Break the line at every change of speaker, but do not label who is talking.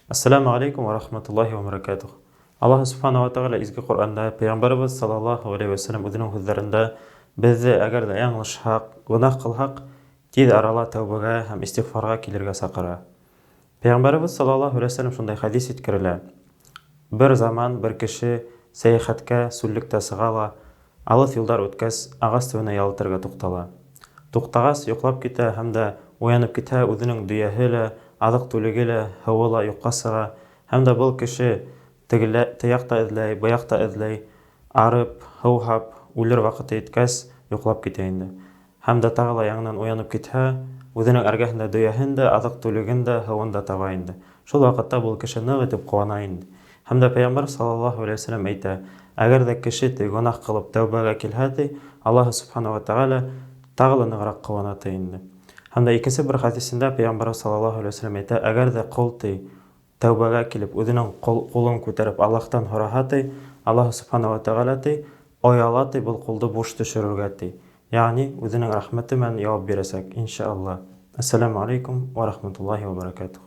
Ассаламу алейкум ва рахматуллахи ва баракатух. Аллаһ субхана ва тағала изге Ҡуръанда Пәйғәмбәребез саллаллаһу алейхи ва саллям үҙенең һүҙҙәрендә беҙҙе әгәр ҙә яңылышһаҡ, гонаһ ҡылһаҡ, тиҙ арала тәүбәгә һәм истиғфарға килергә саҡыра. Пәйғәмбәребез саллаллаһу алейхи ва саллям шундай хадис еткерелә. Бер заман бер кеше сәйәхәткә сүллектә сыға ла, алыҫ юлдар үткәс, ағас төбөнә ялтырға туҡтала. Туҡтағас, йоҡлап китә һәм дә уянып китһә, үҙенең дөйәһе лә, аҙыҡ-түлеге лә, һыуы ла юҡҡа сыға. Һәм дә был кеше тыяҡта эҙләй, быяҡта эҙләй, арып, һыуһап, үлер ваҡыты еткәс, йоҡлап китә инде. Һәм дә тағы ла яңынан уянып китһә, үҙенең эргәһендә дөйәһен дә, аҙыҡ-түлеген дә, һыуын да таба инде. Шул ваҡытта был кеше ныҡ итеп ҡыуана инде. Һәм дә Пәйғәмбәр саллаллаһу алейхи ва саллям әйтә: әгәр дә кеше гонаһ ҡылып тәүбәгә килһә, Аллаһ субхана ва тағала тағы ла нығыраҡ ҡыуана инде. Һәм дә икенсе бер хадисендә Пәйғәмбәр саллаллаһу алейхи ва саллям әйтә: әгәр дә ҡол тәүбәгә килеп, үҙенең ҡулын күтәреп Аллаһтан һораһа, Аллаһ субхана ва тағала ояла был ҡулды буш төшөрөргә, яғни үҙенең рәхмәте менән яуап бирәсәк, иншааллах. Ассаламу алейкум ва рахматуллахи ва баракатух.